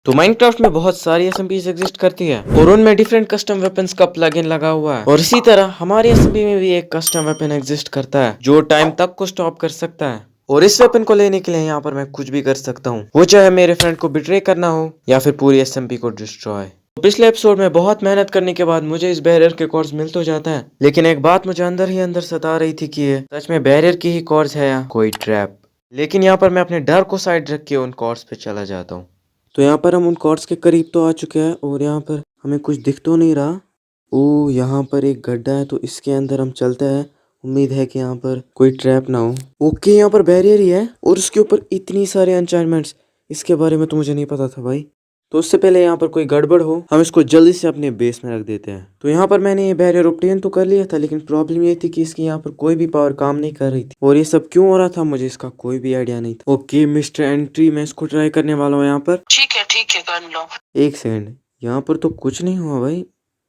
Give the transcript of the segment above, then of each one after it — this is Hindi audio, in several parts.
तो माइनक्राफ्ट में बहुत सारी एसएमपीज एग्जिस्ट करती है और उनमें डिफरेंट कस्टम वेपन्स का प्लगइन लगा हुआ है और इसी तरह हमारी एसएमपी में भी एक कस्टम वेपन एग्जिस्ट करता है जो टाइम तक को स्टॉप कर सकता है। और इस वेपन को लेने के लिए यहाँ पर मैं कुछ भी कर सकता हूँ, वो चाहे मेरे फ्रेंड को बिट्रे करना हो या फिर पूरी एसएमपी को डिस्ट्रॉय। तो पिछले एपिसोड में बहुत मेहनत करने के बाद मुझे इस बैरियर के कॉर्ड्स मिल तो जाता है, लेकिन एक बात मुझे अंदर ही अंदर सता रही थी कि ये सच में बैरियर की ही कॉर्ड्स है या कोई ट्रैप। लेकिन यहाँ पर मैं अपने डर को साइड रख के उन कॉर्ड्स पे चला जाता हूँ। तो यहाँ पर हम उन कॉर्ड्स के करीब तो आ चुके हैं और यहाँ पर हमें कुछ दिख तो नहीं रहा। ओ, यहाँ पर एक गड्ढा है तो इसके अंदर हम चलते हैं। उम्मीद है कि यहाँ पर कोई ट्रैप ना हो। ओके, यहाँ पर बैरियर ही है और उसके ऊपर इतनी सारे एन्चांटमेंट्स, इसके बारे में तो मुझे नहीं पता था भाई। तो उससे पहले यहाँ पर कोई गड़बड़ हो, हम इसको जल्दी से अपने बेस में रख देते हैं। तो यहाँ पर मैंने ये बैरियर ऑब्टेन तो कर लिया था, लेकिन प्रॉब्लम ये थी कि इसकी यहाँ पर कोई भी पावर काम नहीं कर रही थी और ये सब क्यों हो रहा था मुझे इसका कोई भी आइडिया नहीं था। ओके मिस्टर एंट्री, मैं इसको ट्राई करने वाला हूँ यहाँ पर। ठीक है कर लो। एक सेकंड, यहाँ पर तो कुछ नहीं हुआ भाई,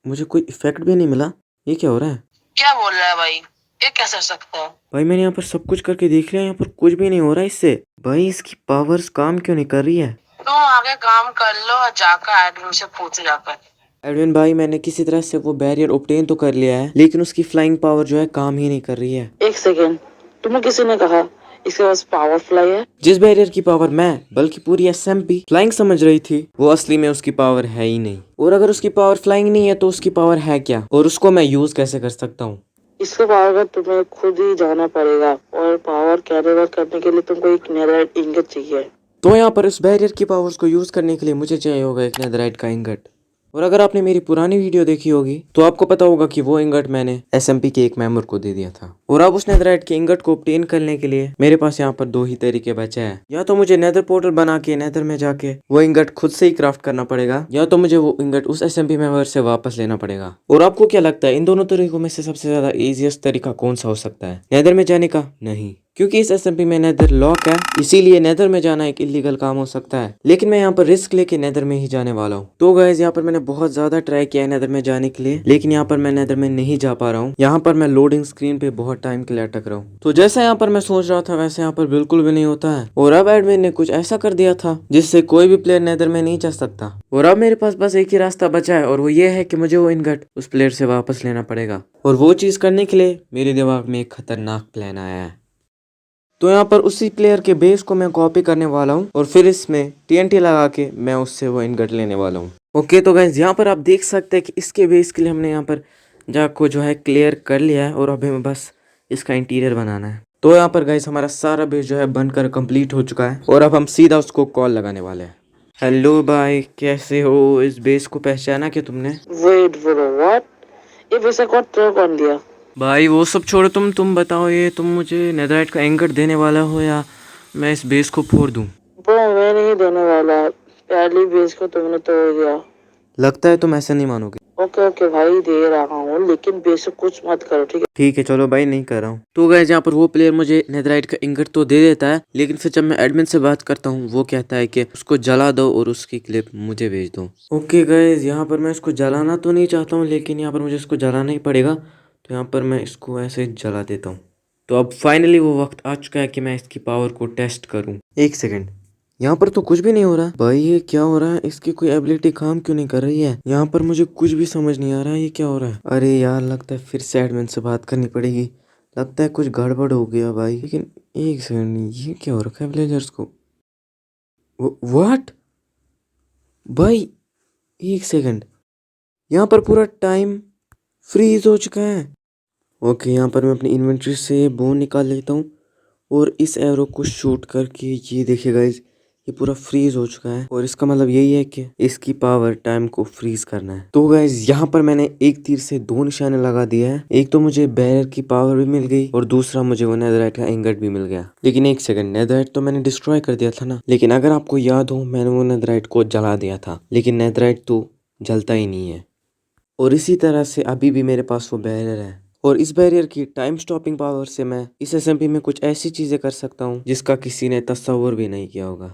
मुझे कोई इफेक्ट भी नहीं मिला। ये क्या हो रहा है? क्या बोल रहा है भाई, ये कैसे हो सकता है? भाई मैंने यहाँ पर सब कुछ करके देख लिया, यहाँ पर कुछ भी नहीं हो रहा है इससे। भाई इसकी पावर्स काम क्यों नहीं कर रही है? तुम आगे काम कर लो और जाकर एडमिन से पूछ जाकर। एडविन भाई, मैंने किसी तरह से वो बैरियर ऑब्टेन तो कर लिया है, लेकिन उसकी फ्लाइंग पावर जो है काम ही नहीं कर रही है। एक सेकेंड, तुम्हें किसी ने कहा इसके पास पावर फ्लाई है? जिस बैरियर की पावर मैं बल्कि पूरी एसएमपी फ्लाइंग समझ रही थी, वो असली में उसकी पावर है ही नहीं। और अगर उसकी पावर फ्लाइंग नहीं है तो उसकी पावर है क्या, और उसको मैं यूज कैसे कर सकता हूँ? इसको पावर का तुम्हें खुद ही जाना पड़ेगा और पावर कैरी करने के लिए तुमको एक नेदरराइट इंगट चाहिए। तो यहाँ पर इस बैरियर की पावर्स को यूज करने के लिए मुझे चाहिए होगा एक नेदरराइट का इंगट। और अगर आपने मेरी पुरानी वीडियो देखी होगी तो आपको पता होगा कि वो इंगट मैंने एसएमपी के एक मेंबर को दे दिया था। और अब उस नेदरराइट के इंगट को ऑब्टेन करने के लिए मेरे पास यहाँ पर दो ही तरीके बचे हैं। या तो मुझे नेदर पोर्टल बना के नेदर में जाके वो इंगट खुद से ही क्राफ्ट करना पड़ेगा, या तो मुझे वो इंगट उस एसएमपी मेंबर से वापस लेना पड़ेगा। और आपको क्या लगता है इन दोनों तरीकों में से सबसे ज्यादा इजीएस्ट तरीका कौन सा हो सकता है? नेदर में जाने का? नहीं, क्योंकि इस एसएमपी में नेदर लॉक है, इसीलिए नेदर में जाना एक इलीगल काम हो सकता है। लेकिन मैं यहाँ पर रिस्क लेके नेदर में ही जाने वाला हूँ। तो गाइस, यहाँ पर मैंने बहुत ज्यादा ट्राई किया है नेदर में जाने के लिए, लेकिन यहाँ पर मैं नेदर में नहीं जा पा रहा हूँ। यहाँ पर मैं लोडिंग स्क्रीन पे बहुत टाइम के लिए अटक रहा हूँ। तो जैसा यहाँ पर मैं सोच रहा था वैसे यहाँ पर बिल्कुल भी नहीं होता है। और अब एडमिन ने कुछ ऐसा कर दिया था जिससे कोई भी प्लेयर नेदर में नहीं जा सकता। और अब मेरे पास बस एक ही रास्ता बचा है, और वो ये है कि मुझे वो इनगट उस प्लेयर से वापस लेना पड़ेगा। और वो चीज करने के लिए मेरे दिमाग में एक खतरनाक प्लान आया है। तो यहाँ पर उसी प्लेयर के बेस को मैं कॉपी करने वाला हूँ और फिर इसमें टीएनटी लगा के मैं उससे वो इनगट लेने वाला हूँ। ओके, तो गाइस यहाँ पर आप देख सकते हैं कि इसके बेस के लिए हमने यहाँ पर जगह को जो है क्लियर कर लिया है और अभी हमें बस इसका इंटीरियर बनाना है। तो यहाँ पर गाइस हमारा सारा बेस जो है बनकर कंप्लीट हो चुका है और अब हम सीधा उसको कॉल लगाने वाले हैं। हेलो भाई, कैसे हो? इस बेस को पहचाना क्या तुमने? Wait what? ये वैसा कौन दिया? भाई वो सब छोड़ो, तुम बताओ, ये तुम मुझे नेदरराइट का एंकर देने वाला हो या मैं इस बेस को फोड़ दूं? ब्रो, मैं नहीं देने वाला, पहली बेस को तुमने तोड़ दिया। लगता है तुम ऐसा नहीं मानोगे। ओके भाई, दे रहा हूँ, लेकिन बेस को कुछ मत करो, ठीक है? ठीक है चलो भाई, नहीं कर रहा हूँ। तो गाइस यहाँ पर वो प्लेयर मुझे नेदरराइट का इंगट तो दे देता है, लेकिन फिर जब मैं एडमिन से बात करता हूँ वो कहता है कि उसको जला दो और उसकी क्लिप मुझे भेज दो। ओके गाइस, यहाँ पर मैं इसको जलाना तो नहीं चाहता हूँ, लेकिन यहाँ पर मुझे इसको जलाना ही पड़ेगा। तो यहाँ पर मैं इसको ऐसे जला देता हूँ। तो अब फाइनली वो वक्त आ चुका है कि मैं इसकी पावर को टेस्ट करूँ। एक सेकेंड, यहाँ पर तो कुछ भी नहीं हो रहा भाई, ये क्या हो रहा है? इसकी कोई एबिलिटी काम क्यों नहीं कर रही है? यहाँ पर मुझे कुछ भी समझ नहीं आ रहा है, ये क्या हो रहा है? अरे यार, लगता है फिर से एडमिन से बात करनी पड़ेगी। लगता है कुछ गड़बड़ हो गया भाई। लेकिन एक सेकंड, ये क्या हो रखा है विलेजर्स को? व्हाट भाई, एक सेकंड, यहाँ पर पूरा टाइम फ्रीज हो चुका है। ओके, यहाँ पर मैं अपनी इन्वेंट्री से बोन निकाल लेता हूँ और इस एरो को शूट करके ये देखिए गाइस, ये पूरा फ्रीज हो चुका है और इसका मतलब यही है कि इसकी पावर टाइम को फ्रीज करना है। तो गाइस यहाँ पर मैंने एक तीर से दो निशाने लगा दिए हैं। एक तो मुझे बैरियर की पावर भी मिल गई और दूसरा मुझे वो नेदरराइट का इंगट भी मिल गया। लेकिन एक सेकंड, नेदरराइट तो मैंने डिस्ट्रॉय कर दिया था ना? लेकिन अगर आपको याद हो, मैंने वो नेदरराइट को जला दिया था, लेकिन नेदरराइट तो जलता ही नहीं है। और इसी तरह से अभी भी मेरे पास वो बैरियर है और इस बैरियर की टाइम स्टॉपिंग पावर से मैं इस एसएमपी में कुछ ऐसी चीजें कर सकता हूँ जिसका किसी ने तस्वर भी नहीं किया होगा।